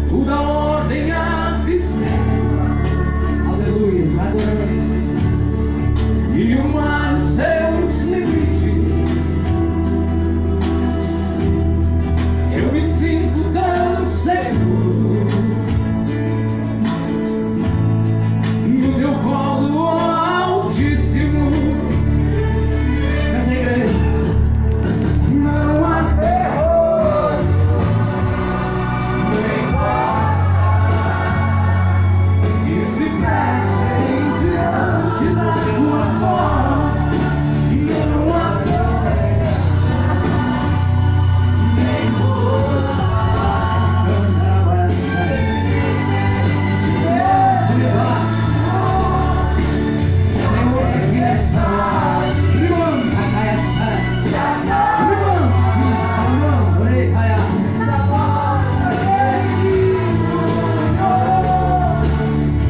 Tu dá ordem às estrelas, aleluia, e o mar os seus limites. Eu me sinto tão seguro no teu colo altíssimo. Canta, igreja. Não há terror, nem guarda que se fechem diante da tua voz. E não há terror, nem guarda Senhor, aqui nesta levanta essa.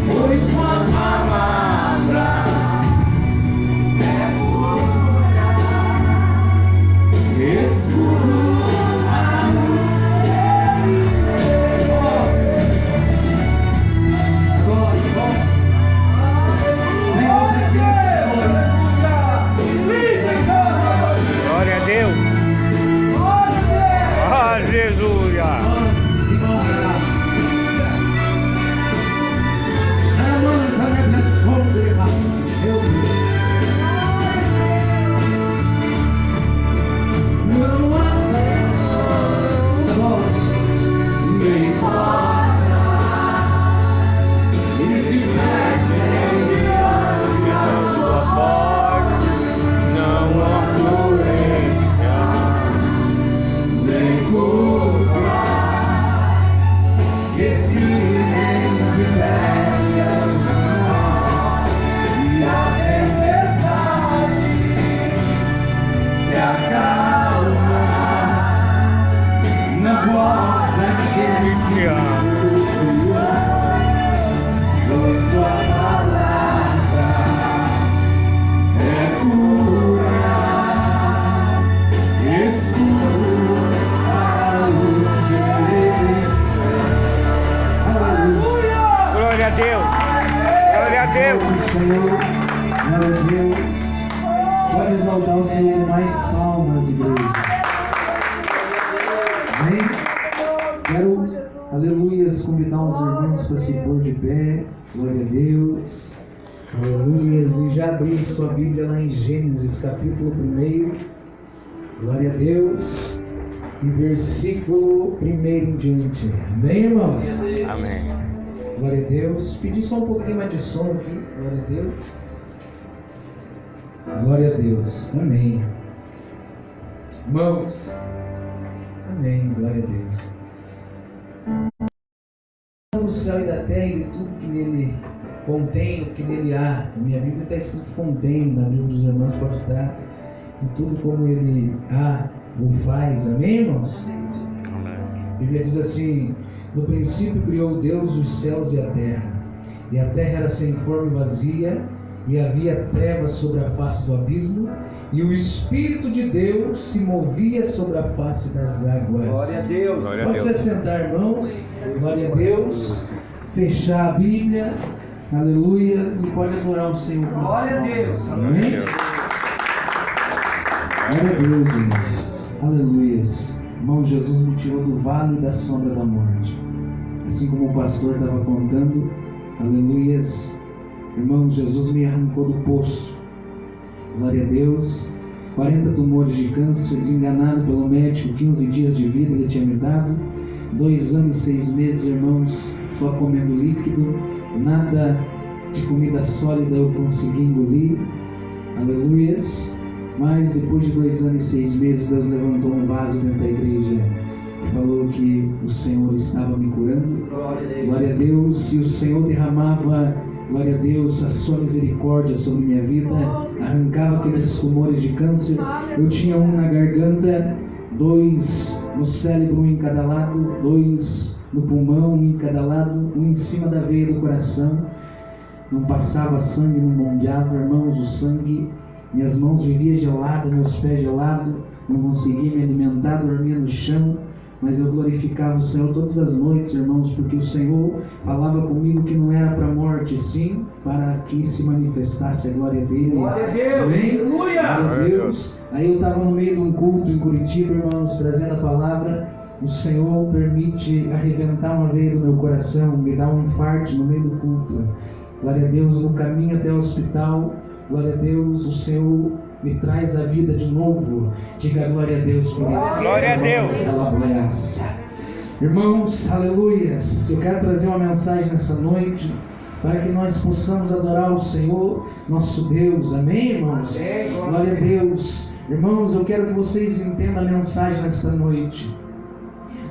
Pois tua palavra é pura, escuro a luz. Glória a Deus. Aleluia. Sua voz não há violência, Nem culpa que simplesmente pega e a tempestade se acalma na voz daquele que ama. Pois sua palavra é pura, escuro para os que aleluia! glória a Deus. Glória a Deus. Senhor, glória a Deus. Pode exaltar o Senhor com mais palmas, igreja. Amém? Quero, aleluias, convidar os irmãos para se pôr de pé. Glória a Deus. Aleluias. E já abrir sua Bíblia lá em Gênesis, capítulo 1. Glória a Deus. E versículo 1 em diante. Amém, irmãos? Amém. Glória a Deus. Pedi só um pouquinho mais de som aqui. Glória a Deus. Glória a Deus. Amém. Irmãos. Amém. Glória a Deus. O céu e da terra e tudo que nele contém, o que nele há. Na minha Bíblia está escrito contém, na Bíblia dos irmãos pode estar. E tudo como ele há ou faz. Amém, irmãos? A Bíblia diz assim: no princípio criou Deus os céus e a terra. E a terra era sem forma e vazia, e havia trevas sobre a face do abismo, e o Espírito de Deus se movia sobre a face das águas. Glória a Deus. Glória a Pode se Deus. assentar, irmãos. Glória a Deus. Fechar a Bíblia. Aleluias. E pode adorar o Senhor. Glória a Deus. Glória a Amém? Deus. Glória a Deus, irmãos. Aleluias. Irmão, Jesus me tirou do vale da sombra da morte. Assim como o pastor estava contando. Aleluias. Irmão, Jesus me arrancou do poço. Glória a Deus. 40 tumores de câncer, desenganado pelo médico, 15 dias de vida ele tinha me dado. 2 anos e 6 meses, irmãos, só comendo líquido. Nada de comida sólida eu consegui engolir. Aleluias. Mas depois de 2 anos e 6 meses, Deus levantou um vaso dentro da igreja e falou que o Senhor estava me curando. Glória a Deus. E o Senhor derramava, glória a Deus, a sua misericórdia sobre minha vida, arrancava aqueles tumores de câncer. Eu tinha um na garganta, 2 no cérebro, um em cada lado, 2 no pulmão, um em cada lado, um em cima da veia do coração. Não passava sangue, não bombeava, irmãos, o sangue. Minhas mãos viviam geladas, meus pés gelados. não consegui me alimentar, dormia no chão, mas eu glorificava o Senhor todas as noites, irmãos, porque o Senhor falava comigo que não era para a morte, sim para que se manifestasse a glória dele. Glória a Deus! Amém? Aleluia! Glória a Deus! Aí eu estava no meio de um culto em Curitiba, irmãos, trazendo a palavra. O Senhor permite arrebentar uma veia do meu coração, me dá um infarto no meio do culto. Glória a Deus, no caminho até o hospital. Glória a Deus, o Senhor me traz a vida de novo. Diga glória a Deus por isso. Glória a Deus. Irmãos, aleluias. Eu quero trazer uma mensagem nessa noite para que nós possamos adorar o Senhor, nosso Deus. Amém, irmãos? Glória a Deus. Irmãos, eu quero que vocês entendam a mensagem nesta noite.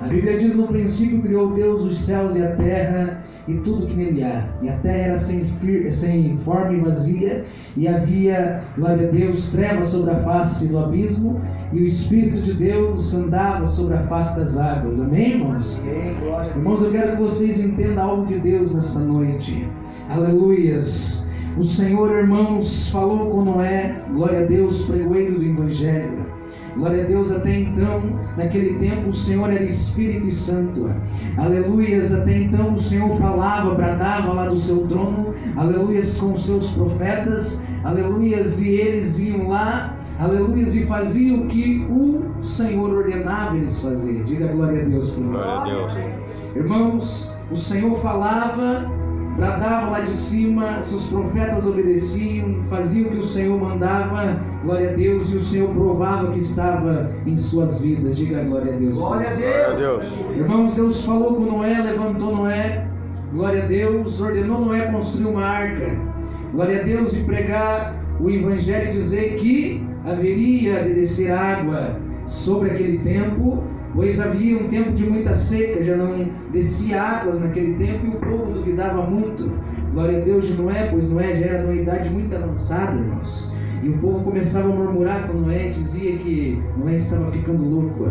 A Bíblia diz: no princípio criou Deus os céus e a terra e tudo que nele há. E a terra era sem forma e vazia, e havia, glória a Deus, trevas sobre a face do abismo, e o Espírito de Deus andava sobre a face das águas. Amém, irmãos? Irmãos, eu quero que vocês entendam algo de Deus nesta noite. Aleluias. O Senhor, irmãos, falou com Noé, glória a Deus, pregoeiro do Evangelho. Glória a Deus, até então, naquele tempo o Senhor era Espírito e Santo. Aleluias, até então o Senhor falava, bradava lá do seu trono, aleluias, com os seus profetas, aleluias, e eles iam lá, aleluias, e faziam o que o Senhor ordenava eles fazer. Diga glória a Deus por nós. Glória a Deus. Irmãos, o Senhor falava, bradava lá de cima, seus profetas obedeciam, faziam o que o Senhor mandava, glória a Deus, e o Senhor provava que estava em suas vidas. Diga glória a Deus. Glória a Glória a Deus! Deus. Irmãos, Deus falou com Noé, levantou Noé, glória a Deus, ordenou Noé construir uma arca, glória a Deus, e pregar o Evangelho e dizer que haveria de descer água sobre aquele tempo, pois havia um tempo de muita seca, já não descia águas naquele tempo, e o povo duvidava muito. Glória a Deus de Noé, pois Noé já era de uma idade muito avançada, irmãos. E o povo começava a murmurar com Noé, dizia que Noé estava ficando louco.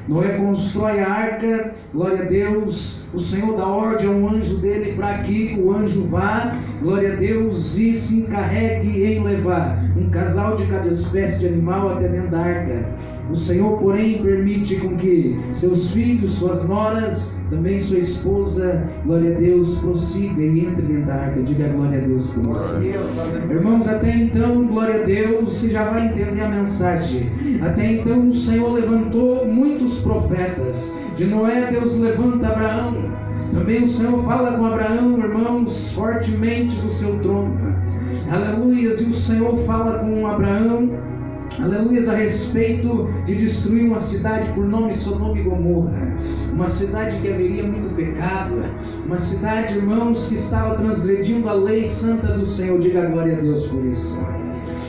Noé constrói a arca, glória a Deus, o Senhor dá ordem a um anjo dele para que o anjo vá, glória a Deus, e se encarregue em levar um casal de cada espécie de animal até dentro da arca. O Senhor, porém, permite com que seus filhos, suas noras, também sua esposa, glória a Deus, prossiga e entre dentro da arca. Diga glória a Deus por isso. Irmãos, até então, glória a Deus, você já vai entender a mensagem. Até então o Senhor levantou muitos profetas. De Noé, Deus levanta Abraão. Também o Senhor fala com Abraão, irmãos, fortemente do seu trono. Aleluias, e o Senhor fala com Abraão, aleluias, a respeito de destruir uma cidade por nome Sodoma e Gomorra, uma cidade que haveria muito pecado, uma cidade, irmãos, que estava transgredindo a lei santa do Senhor. Diga glória a Deus por isso.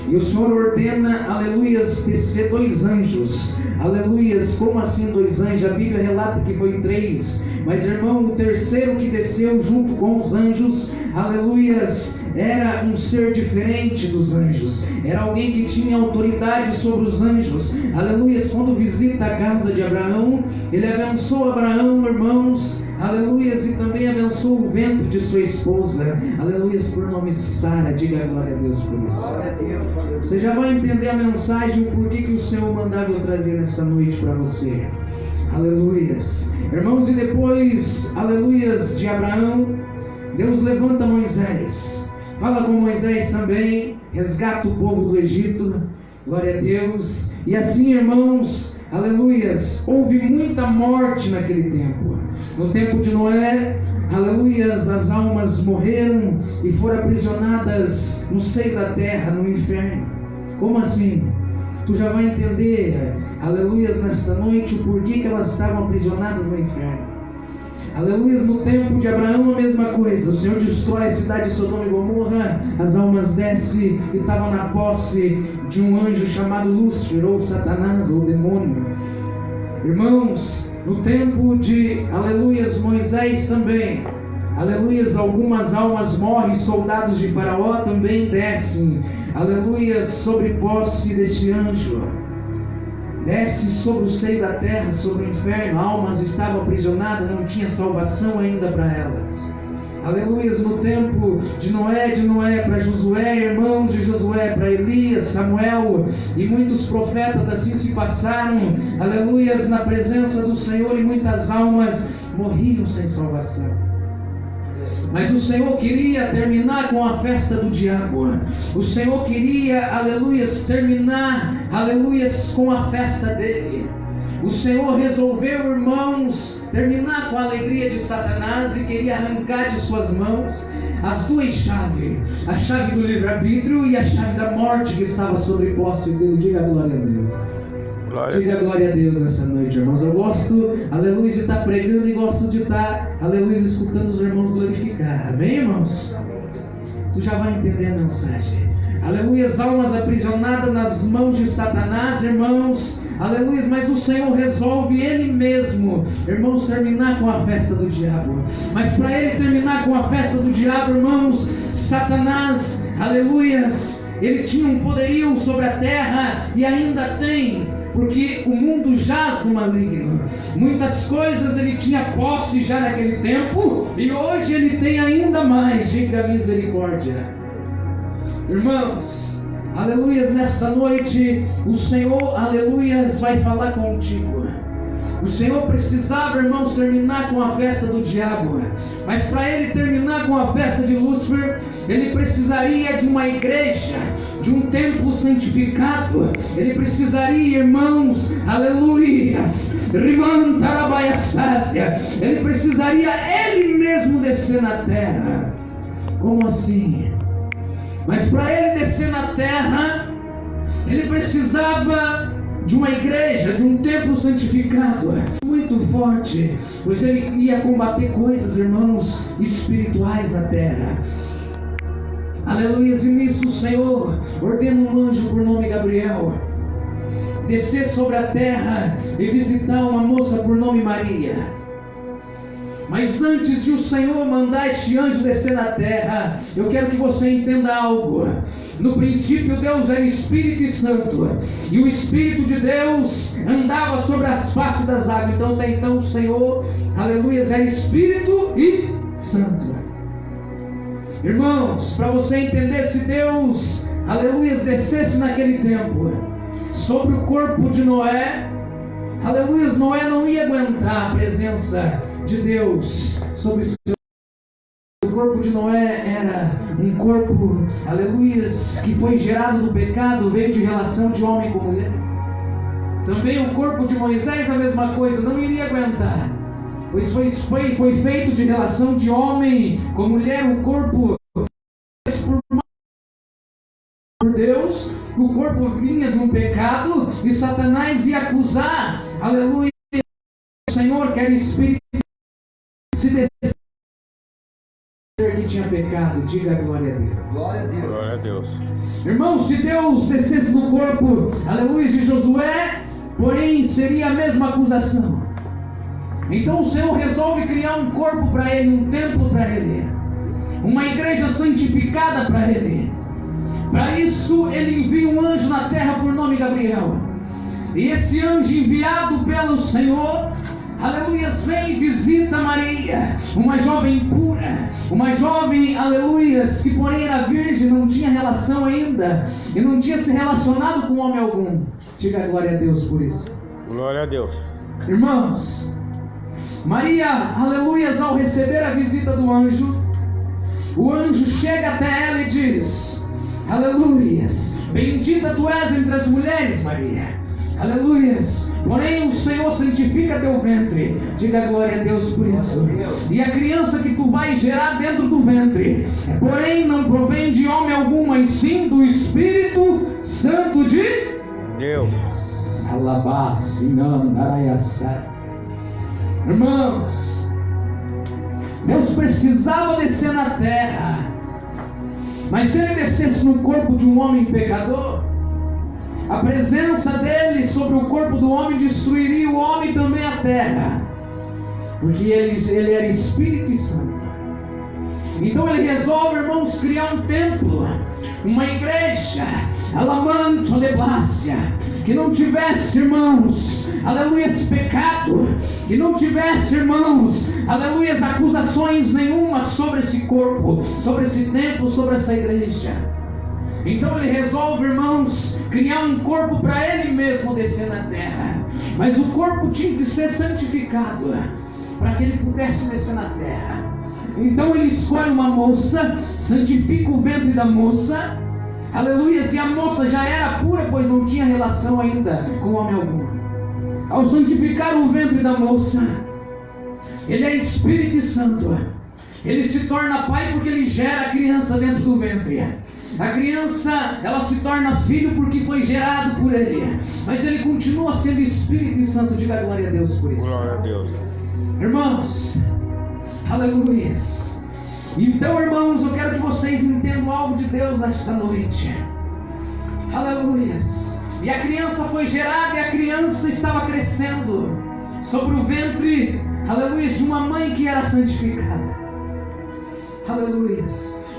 E o Senhor ordena, aleluias, descer 2 anjos. Aleluias, como assim 2 anjos? A Bíblia relata que foi 3. Mas, irmão, o terceiro que desceu junto com os anjos, aleluias, era um ser diferente dos anjos. Era alguém que tinha autoridade sobre os anjos. Aleluias, quando visita a casa de Abraão, ele abençoa Abraão, irmãos. Aleluias, e também abençoa o ventre de sua esposa. Aleluias, por nome Sara. Diga glória a Deus por isso. Você já vai entender a mensagem, o porquê que o Senhor mandava eu trazer nessa noite para você. Aleluias. Irmãos, e depois, aleluias, de Abraão, Deus levanta Moisés. Fala com Moisés também, resgata o povo do Egito. Glória a Deus. E assim, irmãos, aleluias, houve muita morte naquele tempo. No tempo de Noé, aleluias, as almas morreram e foram aprisionadas no seio da terra, no inferno. Como assim? Tu já vai entender, aleluias, nesta noite, o porquê que elas estavam aprisionadas no inferno. Aleluias, no tempo de Abraão a mesma coisa. O Senhor destrói a cidade de Sodoma e Gomorra, as almas descem e estavam na posse de um anjo chamado Lúcifer, ou Satanás, ou demônio. Irmãos, no tempo de, aleluias, Moisés também, aleluias, algumas almas morrem, soldados de Faraó também descem, aleluias, sobre posse deste anjo. Desce sobre o seio da terra, sobre o inferno. Almas estavam aprisionadas, não tinha salvação ainda para elas. aleluias, no tempo de Noé para Josué, irmãos, de Josué para Elias, Samuel e muitos profetas assim se passaram, aleluias, na presença do Senhor, e muitas almas morriam sem salvação. Mas o Senhor queria terminar com a festa do diabo. O Senhor queria, aleluias, terminar, aleluias, com a festa dele. O Senhor resolveu, irmãos, terminar com a alegria de Satanás e queria arrancar de suas mãos as duas chaves, a chave do livre-arbítrio e a chave da morte que estava sobre posse dele. Diga glória a Deus. Diga glória a Deus nessa noite, irmãos. Eu gosto, aleluia, de estar pregando e gosto de estar, aleluia, escutando os irmãos glorificar. Amém, irmãos? Tu já vai entender a mensagem. Aleluia, as almas aprisionadas nas mãos de Satanás, irmãos. Aleluia, mas o Senhor resolve Ele mesmo, irmãos, terminar com a festa do diabo. Mas para Ele terminar com a festa do diabo, irmãos, Satanás, aleluia, ele tinha um poderio sobre a terra e ainda tem, porque o mundo jaz no maligno. Muitas coisas ele tinha posse já naquele tempo, e hoje ele tem ainda mais. Diga misericórdia. Irmãos, aleluias, nesta noite o Senhor, aleluias, vai falar contigo. O Senhor precisava, irmãos, terminar com a festa do diabo, mas para ele terminar com a festa de Lúcifer, ele precisaria de uma igreja, de um templo santificado. Ele precisaria, irmãos, aleluias, ele precisaria ele mesmo descer na terra. Como assim? Mas para ele descer na terra, ele precisava de uma igreja, de um templo santificado, muito forte, pois ele ia combater coisas, irmãos, espirituais na terra. Aleluia, e nisso o Senhor ordena um anjo por nome Gabriel descer sobre a terra e visitar uma moça por nome Maria. Mas antes de o Senhor mandar este anjo descer na terra, eu quero que você entenda algo. No princípio Deus era Espírito e Santo, e o Espírito de Deus andava sobre as faces das águas. Então até então o Senhor, aleluia, era Espírito e Santo. Irmãos, para você entender, se Deus, aleluia, descesse naquele tempo sobre o corpo de Noé, aleluia, Noé não ia aguentar a presença de Deus sobre seu. O corpo de Noé era um corpo, aleluia, que foi gerado do pecado, veio de relação de homem com mulher. Também o corpo de Moisés, a mesma coisa, não iria aguentar, pois foi feito de relação de homem com mulher. O corpo por Deus, o corpo vinha de um pecado, e Satanás ia acusar, aleluia, o Senhor, que era Espírito, se descer que tinha pecado. Diga glória a Deus. Glória a Deus. Glória a Deus. Irmãos, se Deus descesse no corpo, aleluia, de Josué, porém seria a mesma acusação. Então o Senhor resolve criar um corpo para ele, um templo para ele, uma igreja santificada para ele. Para isso ele envia um anjo na terra por nome Gabriel. E esse anjo enviado pelo Senhor, aleluia, vem e visita Maria, uma jovem pura, uma jovem, aleluia, que porém era virgem, não tinha relação ainda, e não tinha se relacionado com homem algum. Diga glória a Deus por isso. Glória a Deus. Irmãos, Maria, aleluia, ao receber a visita do anjo, o anjo chega até ela e diz, aleluia, bendita tu és entre as mulheres, Maria. Aleluia, porém o Senhor santifica teu ventre. Diga glória a Deus por isso. E a criança que tu vais gerar dentro do ventre, porém não provém de homem algum, mas sim do Espírito Santo de Deus. Irmãos, Deus precisava descer na terra, mas se ele descesse no corpo de um homem pecador, a presença dele sobre o corpo do homem destruiria o homem e também a terra, porque ele era Espírito e Santo. Então ele resolve, irmãos, criar um templo, uma igreja, alamanto de blácia, que não tivesse, irmãos, aleluia, pecado, que não tivesse, irmãos, aleluia, acusações nenhuma sobre esse corpo, sobre esse templo, sobre essa igreja. Então ele resolve, irmãos, criar um corpo para ele mesmo descer na terra. Mas o corpo tinha que ser santificado para que ele pudesse descer na terra. Então ele escolhe uma moça, santifica o ventre da moça, aleluia, e a moça já era pura, pois não tinha relação ainda com homem algum. Ao santificar o ventre da moça, ele é Espírito Santo. Ele se torna pai porque ele gera a criança dentro do ventre. A criança, ela se torna filho porque foi gerado por ele. Mas ele continua sendo Espírito Santo. Diga glória a Deus por isso. Glória a Deus. Irmãos, aleluia. Então, irmãos, eu quero que vocês entendam algo de Deus nesta noite. Aleluia. E a criança foi gerada e a criança estava crescendo sobre o ventre, aleluia, de uma mãe que era santificada. Aleluia.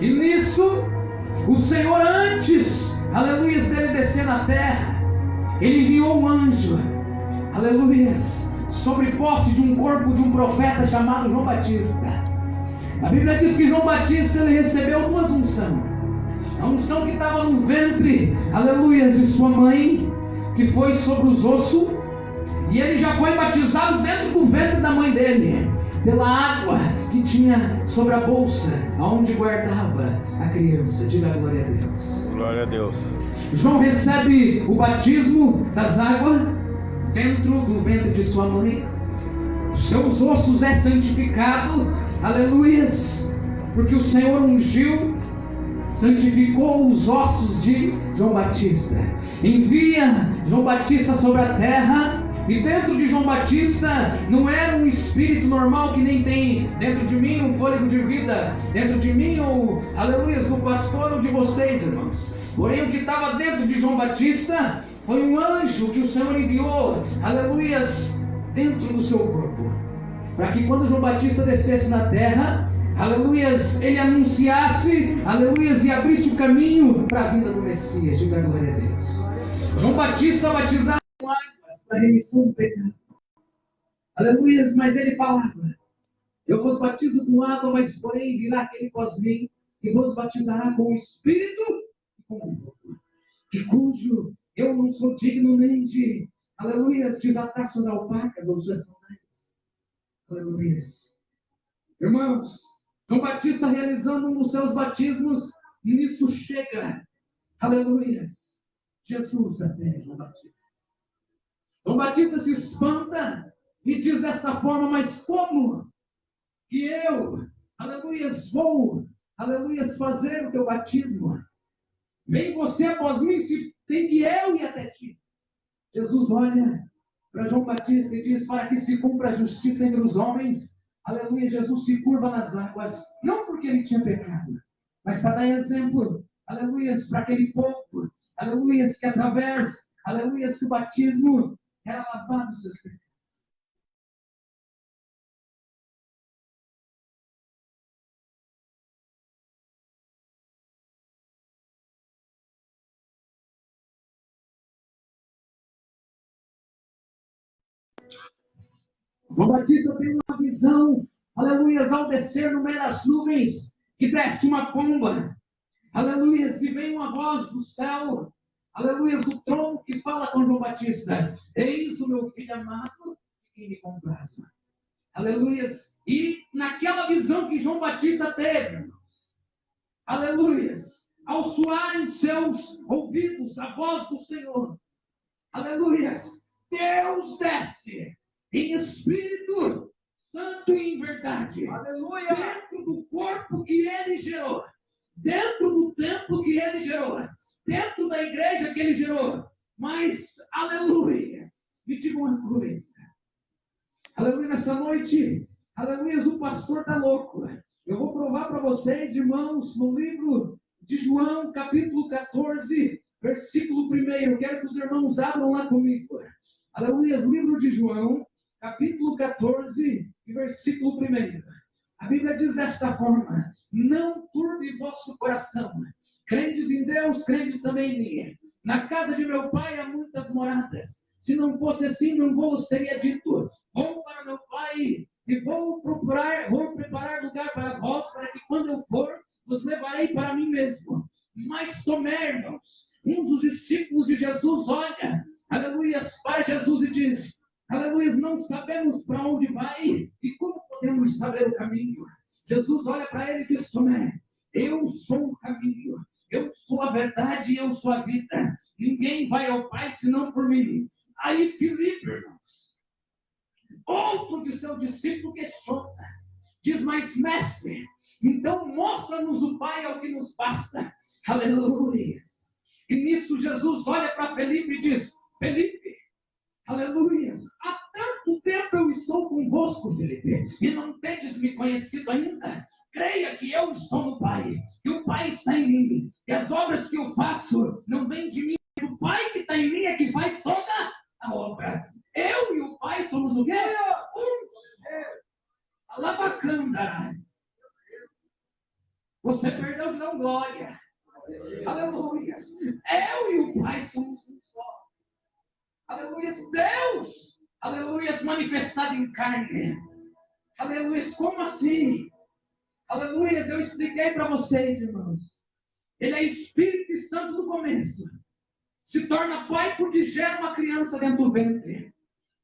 E nisso, o Senhor, antes, aleluia, dele descer na terra, ele enviou um anjo, aleluia, sobre posse de um corpo de um profeta chamado João Batista. A Bíblia diz que João Batista, ele recebeu duas unções. A unção que estava no ventre, aleluia, de sua mãe, que foi sobre os ossos, e ele já foi batizado dentro do ventre da mãe dele, pela água que tinha sobre a bolsa, aonde guardava a criança. Diga glória a Deus. Glória a Deus. João recebe o batismo das águas dentro do ventre de sua mãe. Os seus ossos é santificado, aleluias, porque o Senhor ungiu, santificou os ossos de João Batista. Envia João Batista sobre a terra. E dentro de João Batista não era um espírito normal que nem tem dentro de mim um fôlego de vida, dentro de mim ou, aleluia, do pastor ou de vocês, irmãos. Porém, o que estava dentro de João Batista foi um anjo que o Senhor enviou, aleluia, dentro do seu corpo, para que quando João Batista descesse na terra, aleluia, ele anunciasse, aleluia, e abrisse o caminho para a vinda do Messias. Diga glória a Deus. João Batista batizava com águas para a remissão do pecado. Aleluia, mas ele falava: eu vos batizo com água, mas porém virá aquele após mim, que vos batizará com o Espírito e com o fogo, que cujo eu não sou digno nem de, aleluia, desatar suas alpacas ou suas sandálias. Aleluia. Irmãos, João Batista realizando um dos seus batismos, e nisso chega, aleluia, Jesus até João Batista. João Batista se espanta e diz desta forma: mas como que eu, aleluia, vou, aleluia, fazer o teu batismo? Vem você após mim, se tem que eu ir até ti. Jesus olha para João Batista e diz: para que se cumpra a justiça entre os homens, aleluia, Jesus se curva nas águas, não porque ele tinha pecado, mas para dar exemplo, aleluia, para aquele povo, aleluia, que através, aleluia, do batismo era lavado os seus pecados. João Batista tem uma visão, aleluia, ao descer no meio das nuvens, que desce uma pomba, aleluia, e vem uma voz do céu, aleluia, do trono, que fala com João Batista: eis o meu filho amado, de quem me comprazo. Aleluia. E naquela visão que João Batista teve, irmãos, aleluia, ao soar em seus ouvidos a voz do Senhor, aleluia, Deus desce em Espírito Santo e em verdade, aleluia, dentro do corpo que ele gerou, dentro do templo que ele gerou, dentro da igreja que ele gerou. Mas, aleluia, me diga uma coisa, aleluia, nessa noite, aleluia, o pastor está louco. Eu vou provar para vocês, irmãos, no livro de João, capítulo 14, versículo 1. Eu quero que os irmãos abram lá comigo. Aleluia, livro de João, capítulo 14, versículo 1. A Bíblia diz desta forma: não turbe vosso coração. Crentes em Deus, crentes também em mim. Na casa de meu pai há muitas moradas. Se não fosse assim, não vos teria dito: vou para meu pai e vou preparar lugar para vós, para que quando eu for, vos levarei para mim mesmo. Mas Tomé, irmãos, um dos discípulos de Jesus, olha, aleluia, para Jesus e diz: aleluia, não sabemos para onde vai e como podemos saber o caminho. Jesus olha para ele e diz: Tomé, eu sou o caminho, eu sou a verdade e eu sou a vida. Ninguém vai ao Pai senão por mim. Aí Filipe, irmãos, outro de seu discípulo, questiona. Diz: mas mestre, então mostra-nos o Pai, é o que nos basta. Aleluia. E nisso Jesus olha para Felipe e diz: Felipe, aleluia, há tanto tempo eu estou convosco, Felipe, e não tendes me conhecido ainda. Creia que eu estou no Pai, que o Pai está em mim, que as obras que eu faço não vêm de mim, mas o Pai que está em mim é que faz toda a obra. Eu e o Pai somos o quê? Alabacandarás. Você perdeu de dar glória. Aleluia. Eu e o Pai somos um só. Aleluia. Deus, aleluia, manifestado em carne. Aleluia. Como assim? Aleluia. Eu expliquei para vocês, irmãos. Ele é Espírito Santo do começo. Se torna Pai porque gera uma criança dentro do ventre.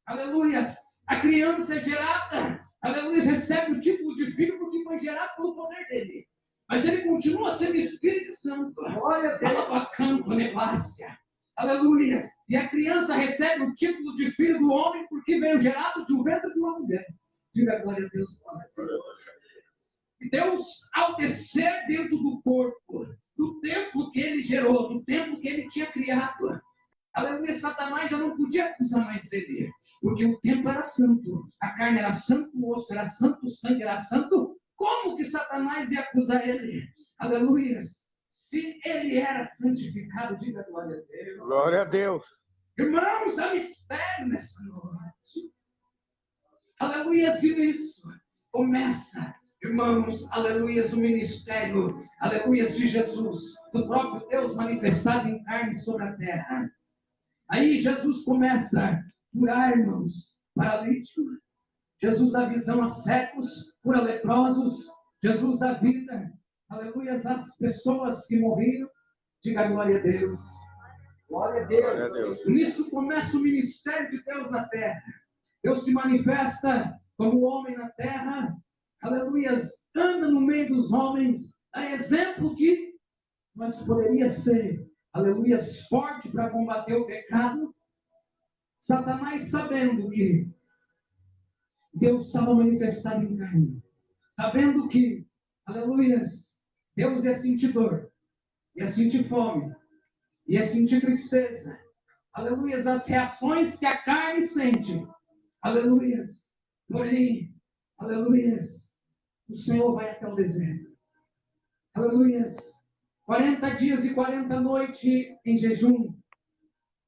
Aleluia. A criança é gerada. Aleluia. Recebe o título de filho porque foi gerado pelo poder dele. Mas ele continua sendo Espírito Santo. Olha, Alabacanto, Nevácia. Aleluia. E a criança recebe o título de filho do homem porque veio gerado de um ventre de uma mulher. Diga glória a Deus. E Deus, ao descer dentro do corpo, do templo que ele gerou, do templo que ele tinha criado, aleluia, Satanás já não podia acusar mais ele, porque o templo era santo, a carne era santa, o osso era santo, o sangue era santo. Como que Satanás ia acusar ele? Aleluia. Se ele era santificado, diga glória a Deus. Glória a Deus. Irmãos, há mistério nessa noite. Aleluia, e nisso começa, irmãos, aleluia, o ministério, aleluia, de Jesus, do próprio Deus manifestado em carne sobre a terra. Aí Jesus começa a curar, irmãos, paralítico. Jesus dá visão a cegos, cura leprosos. Jesus dá vida, aleluia, às pessoas que morreram. Diga glória a Deus. Glória a Deus. Glória a Deus. Nisso começa o ministério de Deus na terra. Deus se manifesta como homem na terra. Aleluia, anda no meio dos homens. É exemplo que nós poderia ser, aleluia, forte para combater o pecado. Satanás, sabendo que Deus estava manifestado em carne, sabendo que, aleluia, Deus ia sentir dor, ia sentir fome, ia sentir tristeza, aleluia, as reações que a carne sente, aleluia, porém, aleluia, o Senhor vai até o deserto, aleluia, 40 dias e 40 noites em jejum,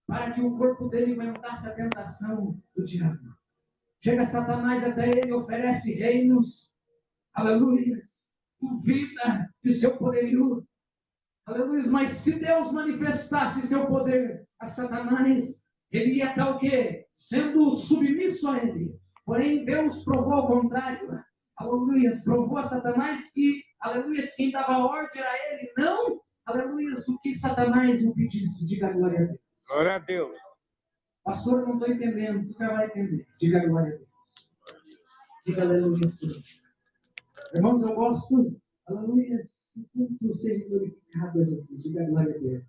para que o corpo dele aguentasse a tentação do diabo. Chega Satanás até ele, oferece reinos, aleluia, duvida de seu poderio, aleluia, mas se Deus manifestasse seu poder a Satanás, ele ia até o quê? Sendo submisso a ele. Porém, Deus provou ao contrário, aleluia, provou a Satanás que, aleluia, quem dava ordem era ele, não, aleluia, o que Satanás o pedisse. Diga glória a Deus. Glória a Deus. Pastor, eu não estou entendendo, você vai entender. Diga glória a Deus. Diga aleluia. Irmãos, eu gosto, aleluia, que o culto seja glorificado a Jesus. Diga glória a Deus.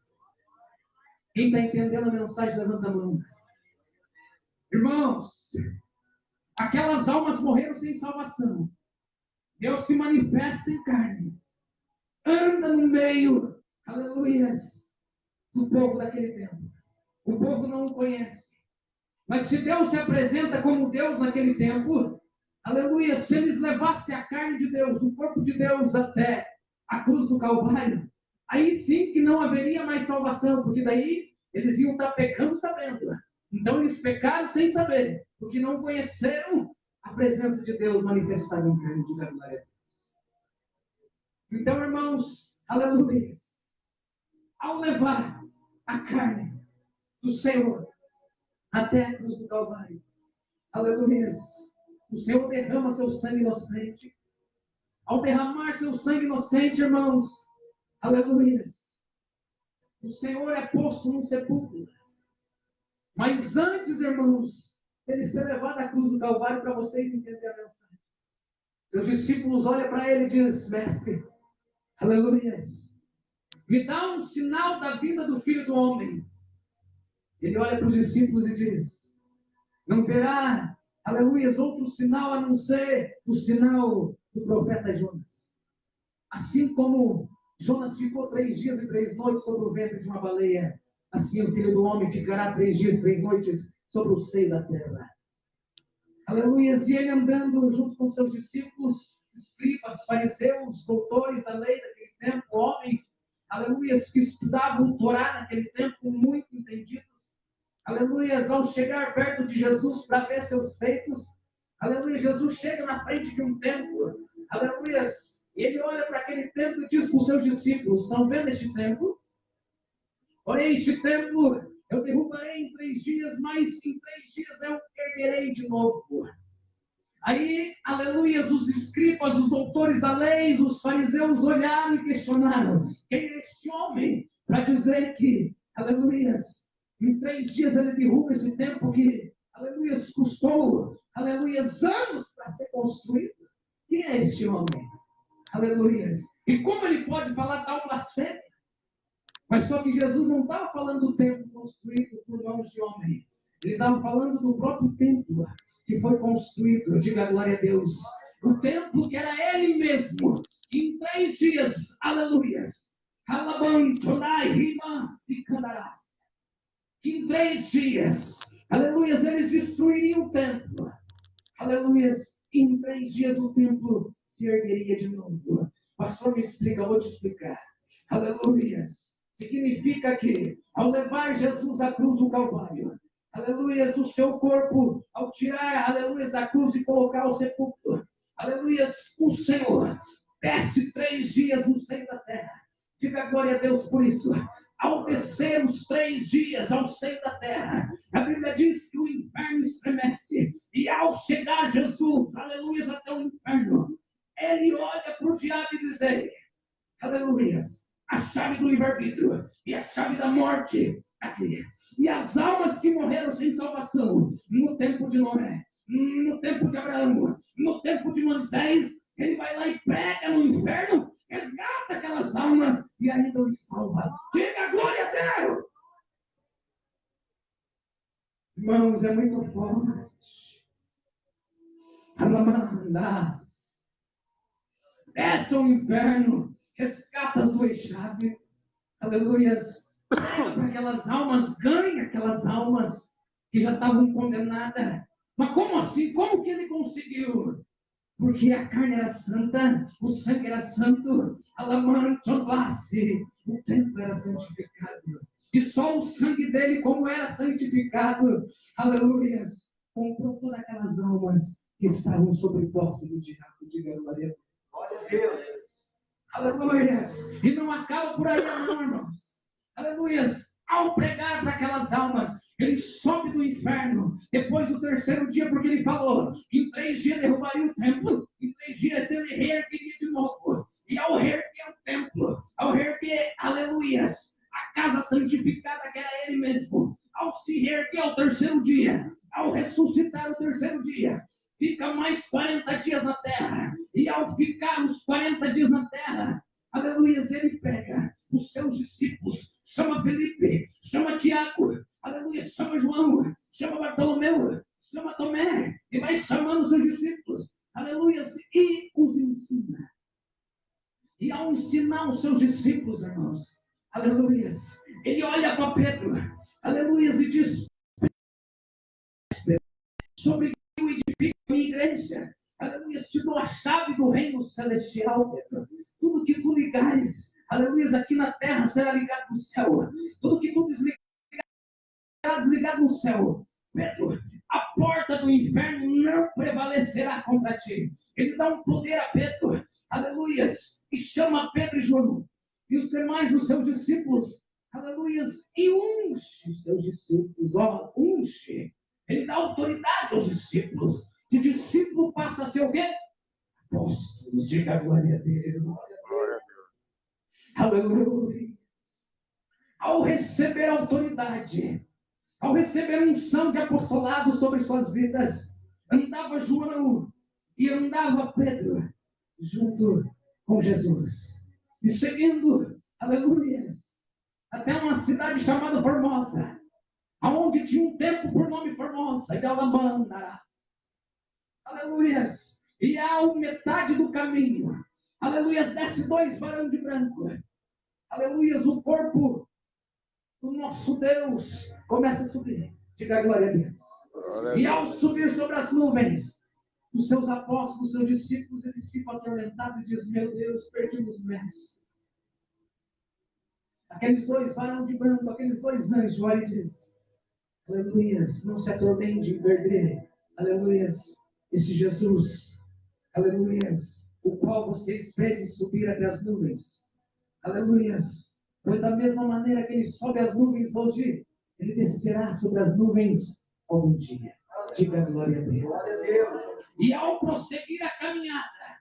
Quem está entendendo a mensagem, levanta a mão. Irmãos, aquelas almas morreram sem salvação. Deus se manifesta em carne. Anda no meio, aleluia, do povo daquele tempo. O povo não o conhece. Mas se Deus se apresenta como Deus naquele tempo, aleluia, se eles levassem a carne de Deus, o corpo de Deus até a cruz do Calvário, aí sim que não haveria mais salvação, porque daí eles iam estar pecando sabendo. Então eles pecaram sem saber, porque não conheceram a presença de Deus manifestada em carne. Diga glória a Deus. Então, irmãos, aleluia, ao levar a carne do Senhor até a cruz do Calvário. Aleluia. O Senhor derrama seu sangue inocente. Ao derramar seu sangue inocente, irmãos, aleluia, o Senhor é posto num sepulcro. Mas antes, irmãos, ele ser levado à cruz do Calvário, para vocês entenderem a mensagem, seus discípulos olham para ele e dizem: mestre, aleluia, me dá um sinal da vinda do Filho do Homem. Ele olha para os discípulos e diz: não terá, aleluia, outro sinal a não ser o sinal do profeta Jonas. Assim como Jonas ficou 3 dias e 3 noites sobre o ventre de uma baleia, assim o Filho do Homem ficará 3 dias e 3 noites sobre o seio da terra. Aleluia. E ele andando junto com seus discípulos, escribas, fariseus, doutores da lei daquele tempo, homens, aleluia, que estudavam o Torá naquele tempo, muito entendidos. Aleluia, ao chegar perto de Jesus para ver seus feitos, aleluia, Jesus chega na frente de um templo, aleluia, ele olha para aquele templo e diz para os seus discípulos: estão vendo este templo? Porém, este templo eu derrubarei em 3 dias, mas em 3 dias eu erguerei de novo. Aí, aleluia, os escribas, os doutores da lei, os fariseus olharam e questionaram: quem é este homem para dizer que, aleluia, em 3 dias ele derruba esse templo que, aleluia, custou, aleluia, anos para ser construído? Quem é este homem? Aleluia. E como ele pode falar tal blasfêmia? Mas só que Jesus não estava falando do templo construído por mãos de homem. Ele estava falando do próprio templo que foi construído. Diga glória a Deus. O templo que era ele mesmo. Em 3 dias, aleluia, que em 3 dias, aleluia, eles destruiriam o templo. Aleluia, em 3 dias o templo se ergueria de novo. Pastor, me explica, eu vou te explicar. Aleluia. Significa que, ao levar Jesus à cruz do Calvário, aleluia, o seu corpo, ao tirar, aleluia, da cruz e colocar o sepulcro, aleluia, o Senhor desce 3 dias no seio da terra. Diga glória a Deus por isso. Ao descer os 3 dias ao seio da terra, a Bíblia diz que o inferno estremece. E ao chegar Jesus, aleluia, até o inferno, ele olha para o diabo e diz: aleluia, a chave do livre-arbítrio e a chave da morte aqui. E as almas que morreram sem salvação no tempo de Noé, no tempo de Abraão, no tempo de Moisés, ele vai lá e pega no inferno, resgata aquelas almas e ainda os salva. Diga glória a Deus! Irmãos, é muito forte. Alamandas. Desce ao inferno, resgata as 2 chaves, aleluias, para aquelas almas, ganha aquelas almas que já estavam condenadas. Mas como assim? Como que ele conseguiu? Porque a carne era santa, o sangue era santo, o templo era santificado. E só o sangue dele, como era santificado, aleluias, comprou todas aquelas almas que estavam sob posse do diabo. Diga glória a Deus. Aleluia. E não acaba por aí, não, irmãos. Aleluia. Ao pregar para aquelas almas, ele sobe do inferno depois do 3º dia, porque ele falou que em 3 dias derrubaria o templo, em 3 dias ele reergueria de novo. E ao reerguer o templo, ao reerguer, aleluia, a casa santificada que era ele mesmo, ao se reerguer ao 3º dia, ao ressuscitar o 3º dia, fica mais 40 dias na terra. E ao ficar os 40 dias na terra, aleluia, ele pega os seus discípulos, chama Felipe, chama Tiago, aleluia, chama João, chama Bartolomeu, chama Tomé, e vai chamando os seus discípulos, aleluia, e os ensina. E ao ensinar os seus discípulos, irmãos, aleluia, ele olha para Pedro, aleluia, e diz: sobre que eu edifico a minha igreja, aleluia, te dou a chave do reino celestial, Pedro. Tudo que tu ligares, aleluia, aqui na terra será ligado no céu. Tudo que tu desligar será desligado no céu. Pedro, a porta do inferno não prevalecerá contra ti. Ele dá um poder a Pedro, aleluia, e chama Pedro e João e os demais dos seus discípulos aleluias, e unge os seus discípulos, ó, unge. Ele dá autoridade aos discípulos. O discípulo passa a ser o quê? Apóstolos, diga a glória a Deus. Glória a Deus. Aleluia. Ao receber autoridade, ao receber unção de apostolado sobre suas vidas, andava João e andava Pedro junto com Jesus. E seguindo, aleluias, até uma cidade chamada Formosa, aonde tinha um templo por nome Formosa, de Alamanda. Aleluias. E ao metade do caminho, aleluias, desce 2 varões de branco. Aleluias, o corpo do nosso Deus começa a subir. Diga a glória a Deus. Glória a E Deus. ao subir sobre as nuvens, os seus apóstolos, os seus discípulos, eles ficam atormentados e dizem: meu Deus, perdemos o mestre. Aqueles 2 varões de branco, aqueles 2 anjos, olha e diz: aleluias, não se atormente em perder, aleluias, esse Jesus, aleluias, o qual vocês pedem subir até as nuvens, aleluias, pois da mesma maneira que ele sobe as nuvens hoje, ele descerá sobre as nuvens algum dia. Diga a glória a Deus. E ao prosseguir a caminhada,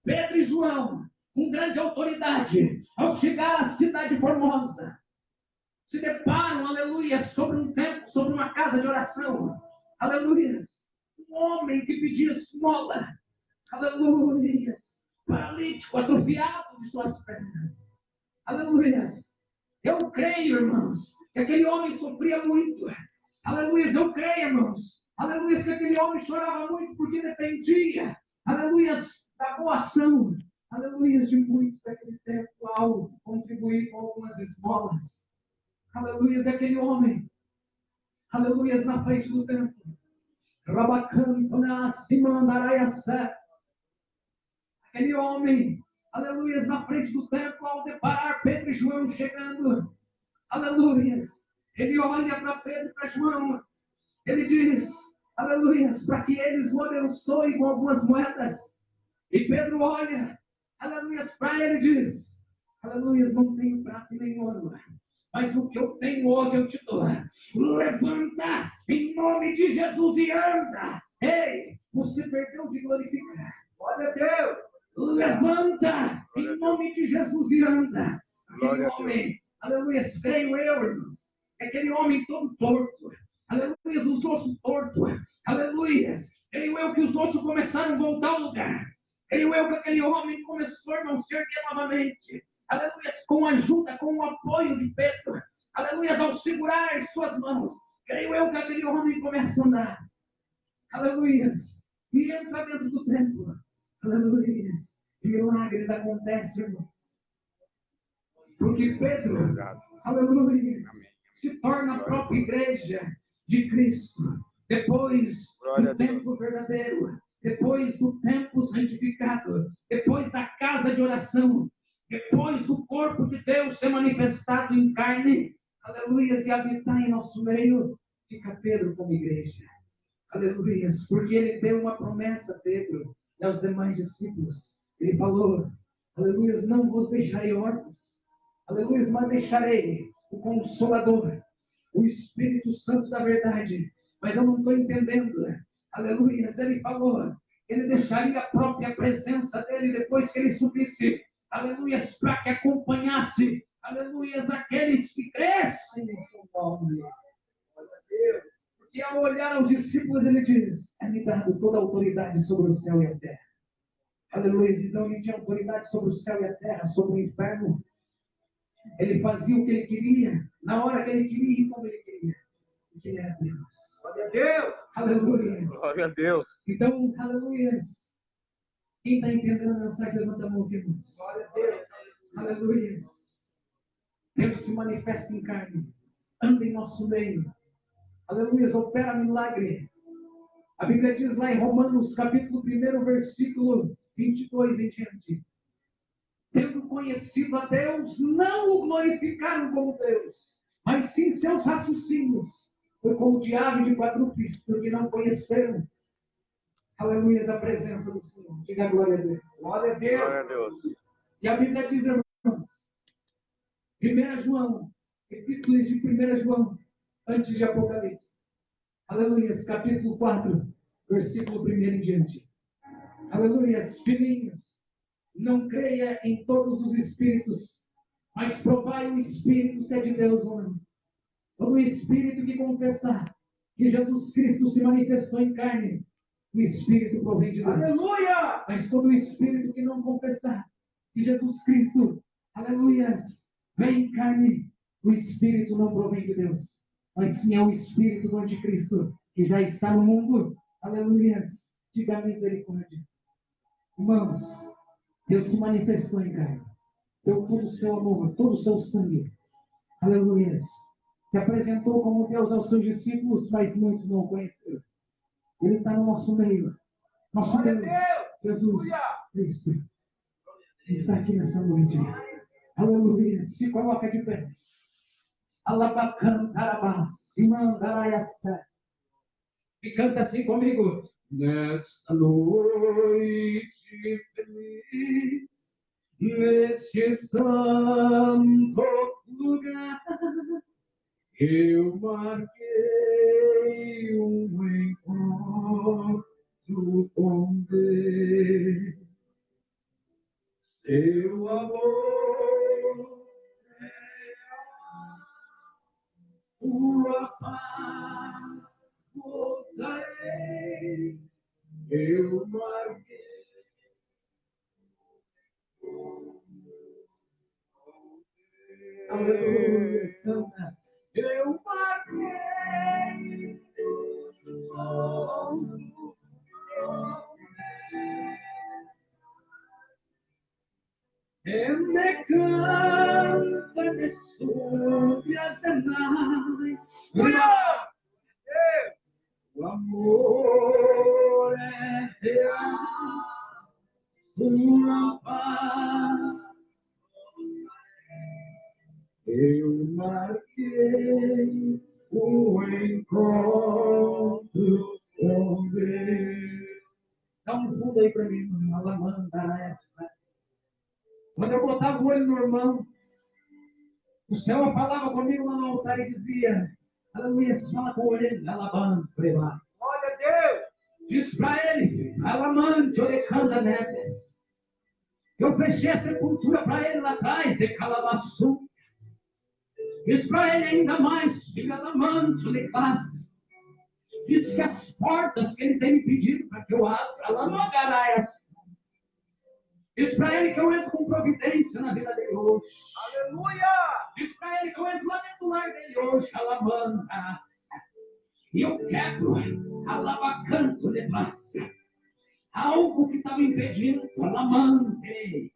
Pedro e João, com grande autoridade, ao chegar à cidade formosa, se deparam, aleluia, sobre um templo, sobre uma casa de oração, aleluia, um homem que pedia esmola, aleluia, paralítico, atrofiado de suas pernas, aleluia. Eu creio, irmãos, que aquele homem sofria muito, aleluia, eu creio, irmãos, aleluia, que aquele homem chorava muito porque dependia, aleluia, da boa ação, aleluia, de muitos daquele tempo ao contribuir com algumas esmolas. Aleluia, aquele homem, aleluia, na frente do templo, rabacanto na cima andaraiaçé. Aquele homem, aleluia, na frente do templo, ao deparar Pedro e João chegando, aleluia, ele olha para Pedro e para João, ele diz, aleluia, para que eles o abençoem com algumas moedas. E Pedro olha, aleluia, para ele e diz, aleluia, não tenho prata e nem ouro, mas o que eu tenho hoje eu te dou. Levanta em nome de Jesus e anda. Ei, você perdeu de glorificar. Glória a Deus. Levanta em nome de Jesus e anda. Aquele homem, aleluia, creio eu, irmãos. Aquele homem todo torto. Aleluia, os ossos tortos. Aleluia. Creio eu que os ossos começaram a voltar ao lugar. Creio eu que aquele homem começou a não se erguer novamente. Aleluia, com a ajuda, com o apoio de Pedro. Aleluia, ao segurar as suas mãos. Creio eu que aquele homem começa a andar. Aleluia, e entra dentro do templo. Aleluia, e milagres acontecem, irmãos. Porque Pedro, aleluia, se torna a própria igreja de Cristo. Depois do templo verdadeiro. Depois do templo santificado, depois da casa de oração, depois do corpo de Deus ser manifestado em carne, aleluia, e habitar em nosso meio, fica Pedro como igreja, aleluia, porque ele deu uma promessa a Pedro e aos demais discípulos, ele falou, aleluia, não vos deixarei órfãos, aleluia, mas deixarei o Consolador, o Espírito Santo da verdade, mas eu não estou entendendo. Aleluia, ele falou, ele deixaria a própria presença dele depois que ele subisse, aleluia, para que acompanhasse, aleluia, aqueles que crescem em seu nome. Porque ao olhar aos discípulos, ele diz, é-me dado toda a autoridade sobre o céu e a terra. Aleluia, então ele tinha autoridade sobre o céu e a terra, sobre o inferno. Ele fazia o que ele queria, na hora que ele queria e como ele queria. Porque ele era Deus. Glória a Deus. Aleluia. Glória a Deus. Então, aleluia. Quem está entendendo a mensagem, levanta a mão aqui, irmãos. Glória a Deus. Aleluia. Deus se manifesta em carne. Anda em nosso meio. Aleluia. Opera milagre. A Bíblia diz lá em Romanos, capítulo 1, versículo 22 em diante. Tendo conhecido a Deus, não o glorificaram como Deus, mas sim seus raciocínios. Foi como diabo de quadrúpedes, porque não conheceram, aleluia, a presença do Senhor. Diga a glória a Deus. Glória a Deus. Glória a Deus. E a Bíblia diz, irmãos, 1 João, Epístolas de 1 João, antes de Apocalipse. Aleluia, capítulo 4, versículo 1 em diante. Aleluia, filhinhos, não creia em todos os espíritos, mas provai o espírito se é de Deus ou não. Todo espírito que confessar que Jesus Cristo se manifestou em carne, o espírito provém de Deus. Aleluia! Mas todo espírito que não confessar que Jesus Cristo, aleluia, vem em carne, o espírito não provém de Deus, mas sim é o espírito do anticristo que já está no mundo. Aleluia! Diga misericórdia. Irmãos, Deus se manifestou em carne, deu todo o seu amor, todo o seu sangue. Aleluia! Se apresentou como Deus aos seus discípulos, mas muitos não o conheceram. Ele está no nosso meio. Nosso Deus, Jesus Cristo, está aqui nessa noite. Aleluia. Se coloca de pé. Alabacantarabás, Simandaraiasta. E canta assim comigo. Nesta noite feliz, neste santo lugar, eu marquei um encontro com Deus. Seu amor é sua paz, gozarei. Eu marquei. Aleluia, canta. Eu marquei e me canta de súplias de night. O amor é real, sua paz. Eu marquei encontro com Deus. Dá um fundo aí para mim, irmão. Alamandará. Quando eu botava o olho no irmão, o Senhor falava comigo lá no altar e dizia: aleluia, fala com o olho, alabando, prevá. Glória a Deus! Diz para ele, alamante, orecanda neves. Eu fechei a sepultura para ele lá atrás, de Calabaçu. Diz para ele ainda mais, filha alamante, oreclasse. Diz que as portas que ele tem me pedido para que eu abra, alamangaraias. Diz para ele que eu entro com providência na vida dele hoje. Aleluia! Diz para ele que eu entro lá dentro do lar dele hoje, alamangas. E eu quebro, alabacanto, levasse. Algo que estava impedindo, alamante,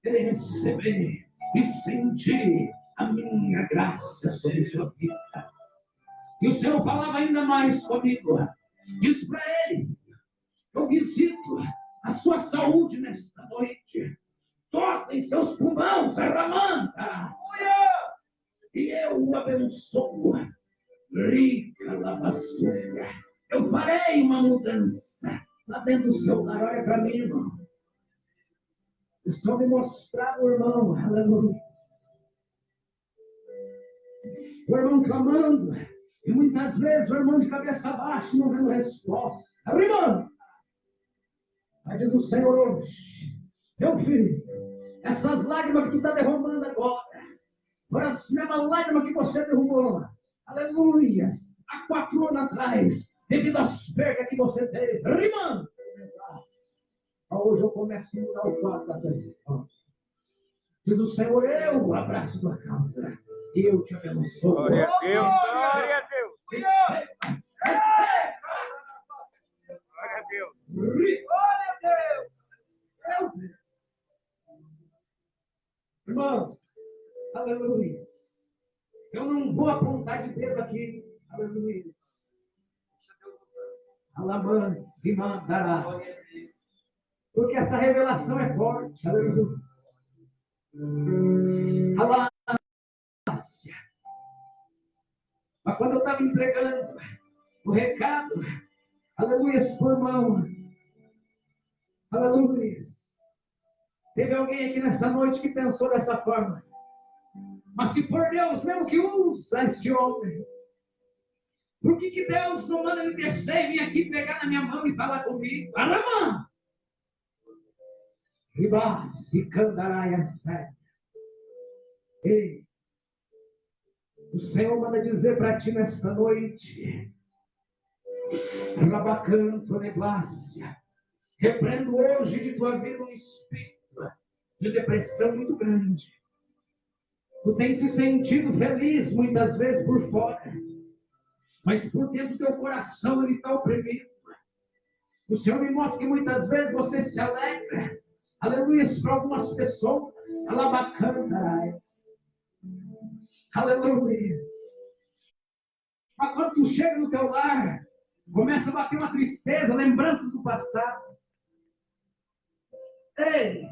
ele receber e sentir a minha graça sobre sua vida. E o Senhor falava ainda mais comigo. Diz para ele, eu visito a sua saúde nesta noite. Toca em seus pulmões, arramantas. E eu o abençoo. Rica lavassura. Eu farei uma mudança lá dentro do seu lar. Olha para mim, irmão. Eu só me mostrava o irmão. Aleluia. O irmão clamando. E muitas vezes o irmão de cabeça baixa não dando resposta. Irmão. Mas diz o Senhor hoje, meu filho, essas lágrimas que tu está derramando agora, foram as mesmas lágrimas que você derrubou, aleluia, há 4 anos atrás, devido às perdas que você teve, rimando. Hoje eu começo a mudar o quadro da tua história. Diz o Senhor, eu abraço tua causa, eu te abençoo. Glória a Deus, glória a Deus. Receba, receba. Glória a Deus. Glória a Deus! Irmãos, aleluia. Eu não vou apontar de dedo aqui, aleluia. Alabante, se mandará. Porque essa revelação é forte, aleluia. Alácia. Mas quando eu estava entregando o recado, aleluia, por irmão, aleluia. Teve alguém aqui nessa noite que pensou dessa forma. Mas se for Deus mesmo que usa este homem, por que Deus não manda ele descer e vir aqui pegar na minha mão e falar comigo? Alamã! Ribase, candaraia, sério. Ei, o Senhor manda dizer para ti nesta noite, Rabacanto, Neblácia, repreendo hoje de tua vida um espírito de depressão muito grande. Tu tens se sentido feliz muitas vezes por fora, mas por dentro do teu coração ele está oprimido. O Senhor me mostra que muitas vezes você se alegra, aleluia, para algumas pessoas, alabacanda, aleluia. Mas quando tu chega no teu lar, começa a bater uma tristeza, lembranças do passado. Ei,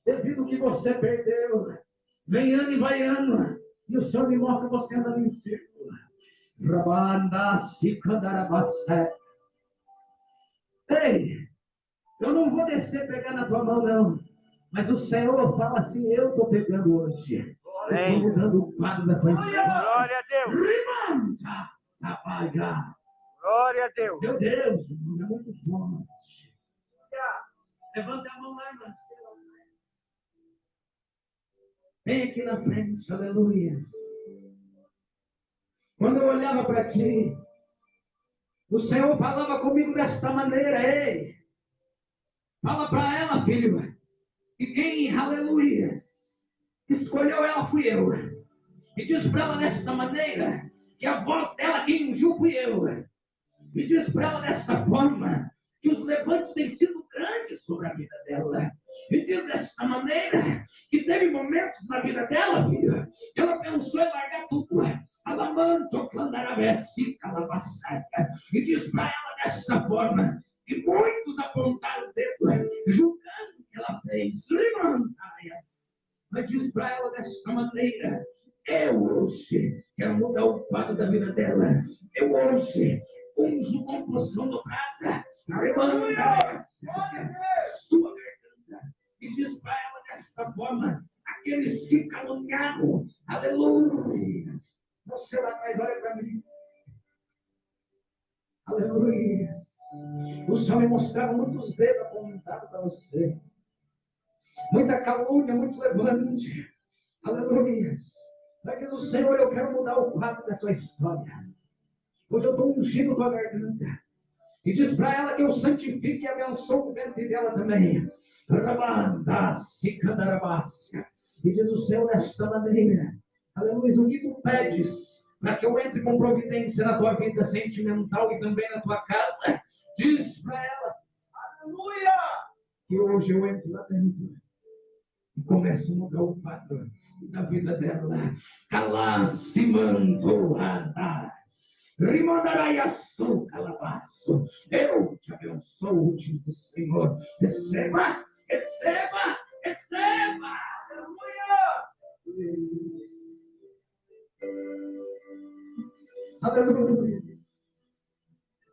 devido ao que você perdeu, vem ano e vai ano, e o Senhor me mostra você andando em círculo. Rabanda, Sikandarabasé. Ei, eu não vou descer pegar na tua mão, não. Mas o Senhor fala assim, eu estou pegando hoje. Eu estou mudando o quadro da tua história. Glória a Deus. Rimanda, Sabaia. Glória a Deus. Meu Deus, é muito forte. Levanta a mão lá, irmão. Vem aqui na frente, aleluia. Quando eu olhava para ti, o Senhor falava comigo desta maneira, ei, fala para ela, filho, e quem, aleluia, escolheu ela fui eu. E diz para ela desta maneira, que a voz dela quem ungiu fui eu. E diz para ela desta forma, que os levantes têm sido grandes sobre a vida dela. E diz desta maneira, que teve momentos na vida dela, filho, que ela pensou em largar tudo. Alamanto, candarabesi, calabaçada. E diz para ela desta forma, que muitos apontaram o dedo, julgando o que ela fez. Levantaias. Mas diz para ela desta maneira, eu hoje quero mudar o quadro da vida dela. Eu hoje unjo com porção dobrada. Levanta sua garganta. E diz para ela desta forma, aqueles que caluniaram, aleluia. Você lá atrás, olha para mim. Aleluia. O Senhor me mostrava muitos dedos apontados para você. Muita calúnia, muito levante. Aleluia. Mas diz o Senhor, eu quero mudar o quadro da sua história. Hoje eu estou ungindo tua garganta. E diz para ela que eu santifique e abençoo o ventre dela também. E diz o Senhor desta maneira. Aleluia. O que tu pedes para que eu entre com providência na tua vida sentimental e também na tua casa? Diz para ela. Aleluia. Que hoje eu entro lá dentro. E começo a mudar o quadro da vida dela. Calacimantoada. Rimandaraiaçu, calabaço. Eu te abençoo, diz o Senhor. Receba, receba, receba. Aleluia. Aleluia.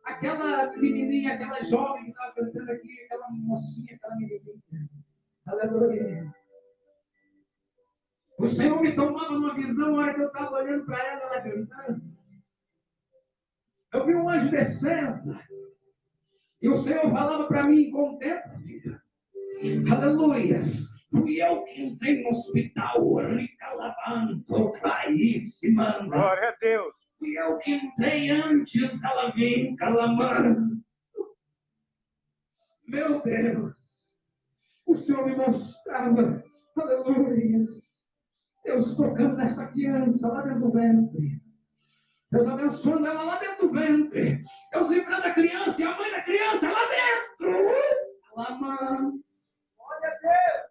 Aquela menininha, aquela jovem que estava cantando aqui, aquela mocinha, aquela menininha. Aleluia. O Senhor me tomava numa visão na hora que eu estava olhando para ela cantando. Eu vi um anjo descendo. E o Senhor falava para mim, contempla, filha. Aleluia. Fui eu que entrei no hospital. Ricalabanto, claríssima. Glória a Deus. Fui eu que entrei antes dela vir, calamando. Meu Deus. O Senhor me mostrava. Aleluia. Deus tocando nessa criança lá dentro do ventre. Deus abençoando ela lá dentro do ventre. Deus livrando a criança e a mãe da criança lá dentro. Olha a Deus.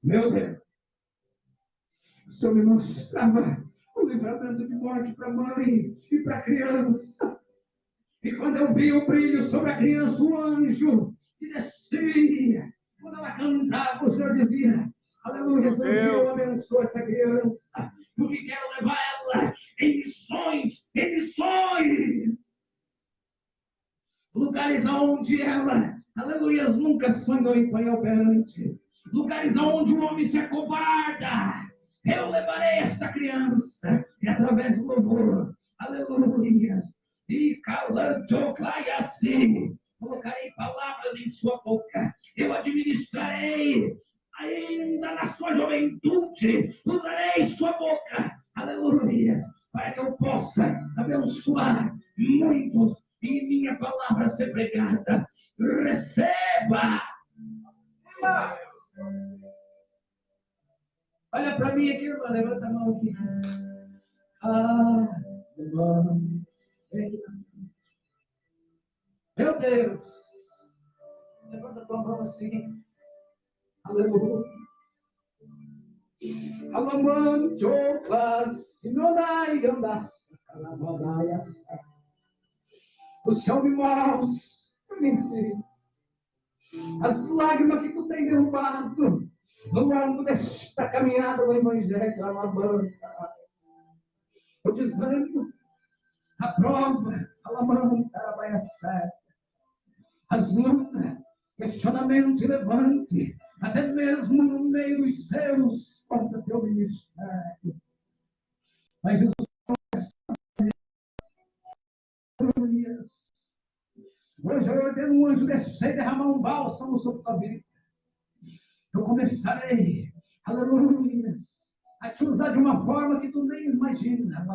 Meu Deus. O Senhor me mostrava o livramento de morte para a mãe e para a criança. E quando eu vi o brilho sobre a criança, o anjo que descia. Quando ela cantava, o Senhor dizia, aleluia, eu abençoo essa criança, porque quero levar ela em missões, lugares onde ela, aleluia, nunca sonhou em apanhar operantes, lugares onde o homem se acovarda. Eu levarei esta criança e através do louvor, aleluia, e calando, assim, colocarei palavras em sua boca, eu administrarei ainda na sua juventude, usarei sua boca, aleluia, para que eu possa abençoar muitos e minha palavra ser pregada. Receba! Olha para mim aqui, irmã, levanta a mão aqui. Irmã. Meu Deus, levanta a tua mão assim. Aleluia. Alamancho classe, não dai andas, calabadaias. O Senhor me mostra, meu filho, as lágrimas que tu tem derrubado no longo desta caminhada do Evangelho, alabando. O desânimo, a prova, alabando, as lutas, questionamento e levante, até mesmo no meio dos seus, contra teu ministério. Mas Jesus, hoje eu ordeno um anjo descer e derramar um bálsamo sobre tua vida. Eu começarei, aleluia, a te usar de uma forma que tu nem imagina.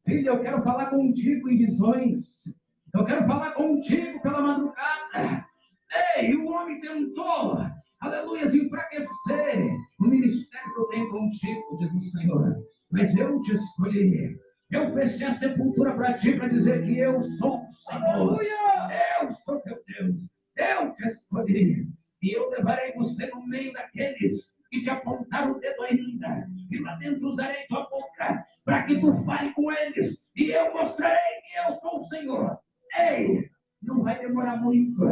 Filha, eu quero falar contigo em visões. Eu quero falar contigo pela madrugada. Ei, o homem tentou, aleluia, enfraquecer o ministério que eu tenho contigo, diz o Senhor. Mas eu te escolhi. Eu fechei a sepultura para ti, para dizer que eu sou o Senhor. Aleluia! Eu sou teu Deus. Eu te escolhi. E eu levarei você no meio daqueles que te apontaram o dedo ainda. E lá dentro usarei tua boca para que tu fale com eles. E eu mostrarei que eu sou o Senhor. Ei, não vai demorar muito.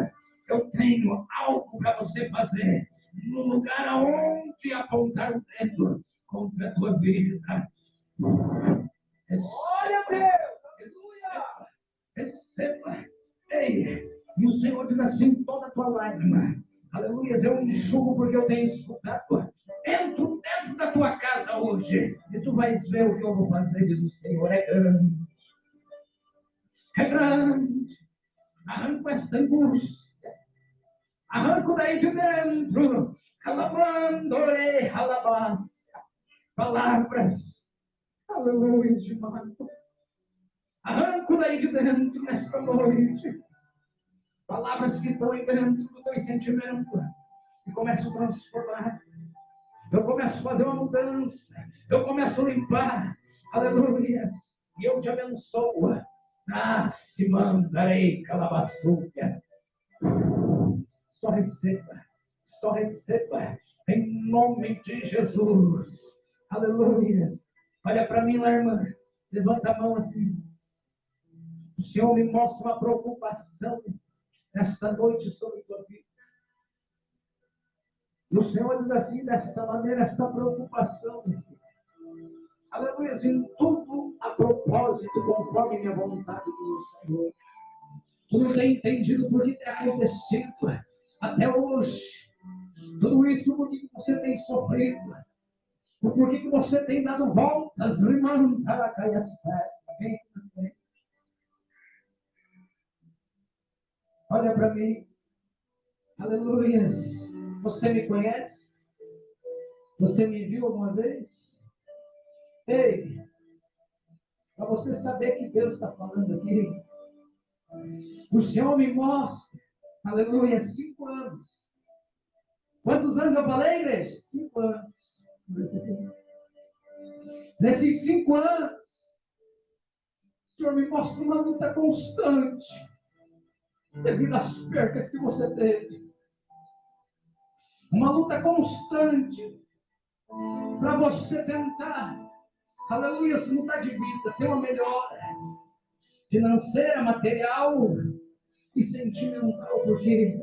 Eu tenho algo para você fazer no lugar aonde apontar o dedo contra a tua vida. Olha, Deus! Receba! Ei, e o Senhor diz assim, toda a tua lágrima, aleluia, eu enxugo porque eu tenho escutado. Entro dentro da tua casa hoje e tu vais ver o que eu vou fazer, diz o Senhor. É grande. É grande. Arranco esta angústia. Arranco daí de dentro. Calabandore, alabácia. Palavras. Aleluia, de mato. Arranco daí de dentro nesta noite. Palavras que estão aí dentro do teu sentimento. E começo a transformar. Eu começo a fazer uma mudança. Eu começo a limpar. Aleluia. E eu te abençoo. Se mandarei calabaçuca. Só receba. Só receba. Em nome de Jesus. Aleluia. Olha para mim lá, irmã. Levanta a mão assim. O Senhor me mostra uma preocupação nesta noite sobre a tua vida. E o Senhor diz assim, desta maneira, esta preocupação. Aleluia, em tudo a propósito, conforme minha vontade do Senhor. Tu não tem entendido por que tem acontecido até hoje. Tudo isso por que você tem sofrido. Por que você tem dado voltas, rimando para a caia certa. Olha para mim. Aleluia. Você me conhece? Você me viu alguma vez? Ei, para você saber que Deus está falando aqui, o Senhor me mostra, aleluia, 5 anos. Quantos anos eu falei, igreja? 5 anos. Nesses 5 anos, o Senhor me mostra uma luta constante, devido às percas que você teve. Uma luta constante, para você tentar, aleluia, se mudar de vida, ter uma melhora financeira, material e sentimental, porque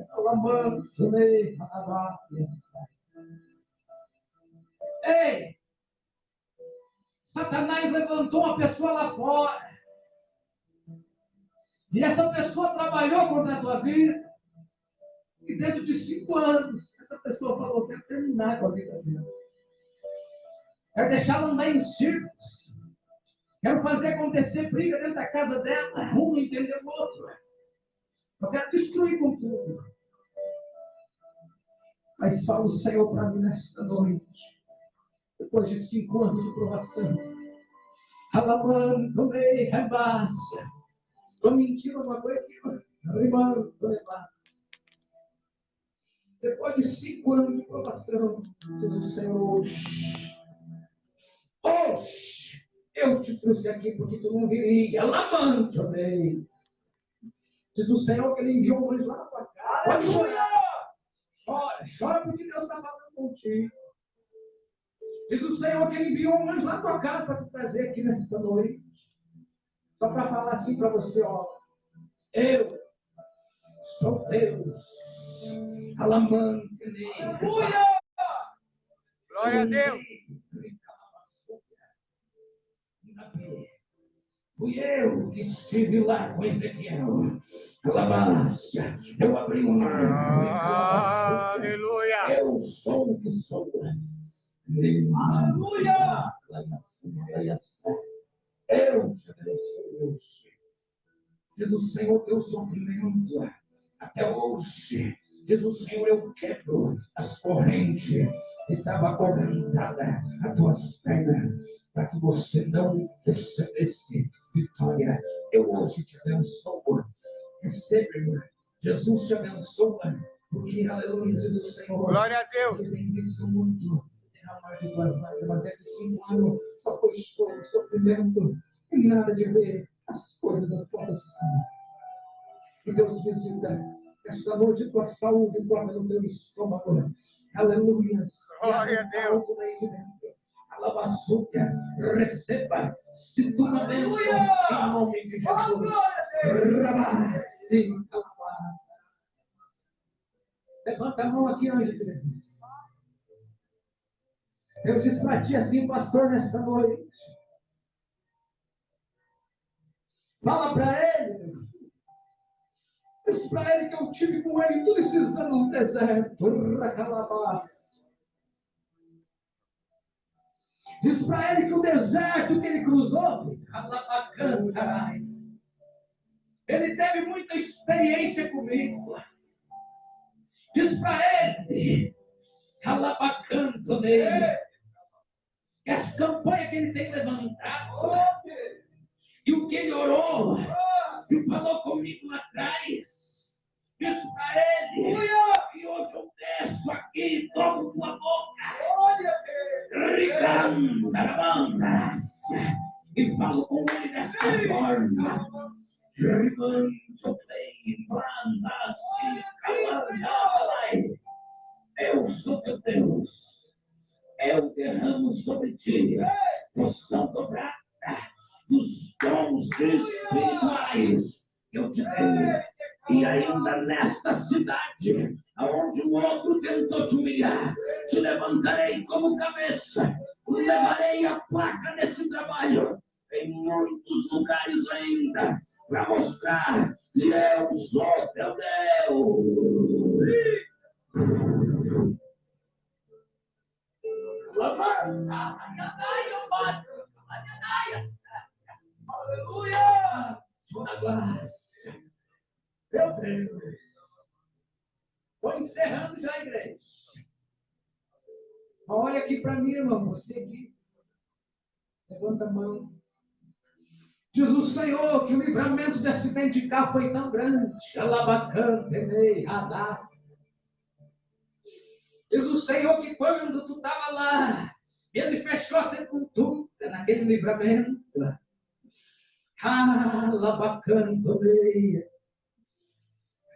ei, Satanás levantou uma pessoa lá fora e essa pessoa trabalhou contra a tua vida, E dentro de 5 anos, essa pessoa falou: quero terminar com a vida dela. Quero deixá-la andar em círculos. Quero fazer acontecer briga dentro da casa dela. Um não entendeu o outro. Eu quero destruir com tudo. Mas fala o Senhor para mim nesta noite. Depois de 5 anos de provação. Alamanto-me, rebácia. Estou mentindo alguma coisa? Depois de 5 anos de provação, diz o Senhor hoje. Hoje, eu te trouxe aqui porque tu não viria. Alamanto-me. Diz o Senhor que ele enviou um anjo lá na tua casa. Pode chorar. Chora porque Deus está falando contigo. Diz o Senhor que ele enviou um anjo lá na tua casa para te trazer aqui nesta noite. Só para falar assim para você, ó. Eu sou Deus. Alamante-me. Aleluia! Glória a Deus! Fui eu que estive lá com Ezequiel. Alabância. Eu abri um mar. Aleluia! Eu sou o que sou. Aleluia! Eu te abençoo hoje. Diz o Senhor, teu sofrimento até hoje. Diz o Senhor, eu quebro as correntes que estavam acorrentadas às tuas pernas, para que você não recebesse vitória. Eu hoje te abençoo. Receba, irmã. Jesus te abençoa, porque, aleluia, diz o Senhor. Glória a Deus! Ele tem visto muito derramar de tuas lágrimas. Deve 5 anos, só foi choro, sofrimento, e nada de ver as coisas acontecendo. Que Deus visita esta noite tua saúde, toca no teu estômago. Aleluia. Glória a Deus. Alabaçuca, receba, se tu uma bênção, em nome de Jesus. Rabasse, levanta a mão aqui, anjo de Deus. Eu disse para ti assim, pastor, nesta noite. Fala para ele. Diz para ele que eu tive com ele todos esses anos no deserto. Racalabás. Diz para ele que o deserto que ele cruzou, ele teve muita experiência comigo. Diz para ele, que as campanhas que ele tem levantado, e o que ele orou, e falou comigo lá atrás, diz para ele, que hoje eu desço aqui e toco tua boca. E falo com ele dessa forma. Eu sou teu Deus. Eu derramo sobre ti porção dobrada dos dons espirituais que eu te dei. E ainda nesta cidade, onde o outro tentou te humilhar, te levantarei como cabeça, levarei a placa desse trabalho em muitos lugares ainda, para mostrar que eu sou teu Deus. Aleluia! Meu Deus! Estou encerrando já a igreja. Olha aqui para mim, irmão. Você aqui. Levanta a mão. Diz o Senhor que o livramento de acidente de carro foi tão grande. Diz o Senhor que quando tu estava lá, ele fechou a sepultura naquele livramento.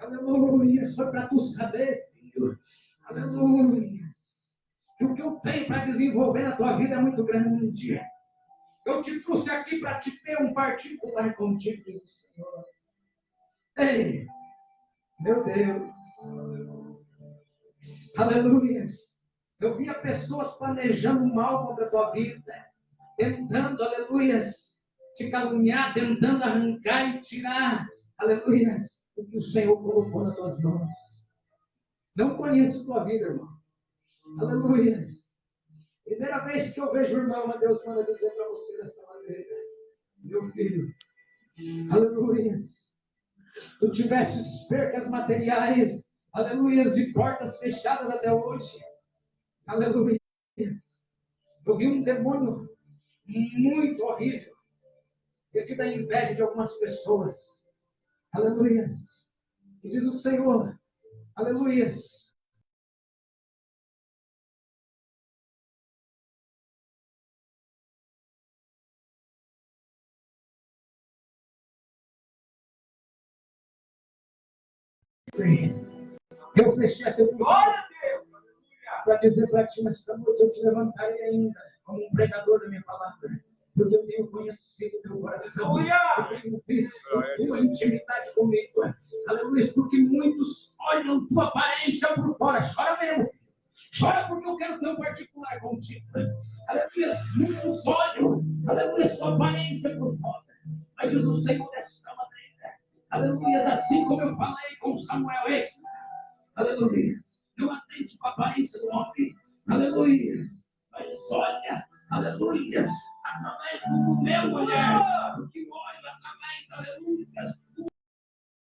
Aleluia. Só para tu saber, filho. Aleluia. Que o que eu tenho para desenvolver na tua vida é muito grande. Eu te trouxe aqui para te ter um particular contigo, diz o Senhor. Ei, meu Deus. Aleluia. Eu via pessoas planejando mal contra a tua vida, tentando, aleluia, te caluniar, tentando arrancar e tirar, aleluia, o que o Senhor colocou nas tuas mãos. Não conheço tua vida, irmão. Aleluia. Primeira vez que eu vejo o irmão, a Deus manda dizer para você dessa maneira: meu filho, aleluia. Tu tivesses percas materiais, aleluia, e portas fechadas até hoje. Aleluia. Eu vi um demônio muito horrível, devido à inveja de algumas pessoas. Aleluia. E diz o Senhor, aleluia. Eu fechei essa glória para dizer para ti, nesta noite eu te levantarei ainda como um pregador da minha palavra, porque eu tenho conhecido teu coração, eu tenho visto tua intimidade comigo, aleluia, porque muitos olham tua aparência por fora, chora mesmo, chora porque eu quero ter um particular contigo, aleluia, muitos olham, aleluia, tua aparência por fora, mas diz o Senhor desta maneira, aleluia, assim como eu falei com Samuel, aleluia. Não atende com a aparência do homem. Aleluia.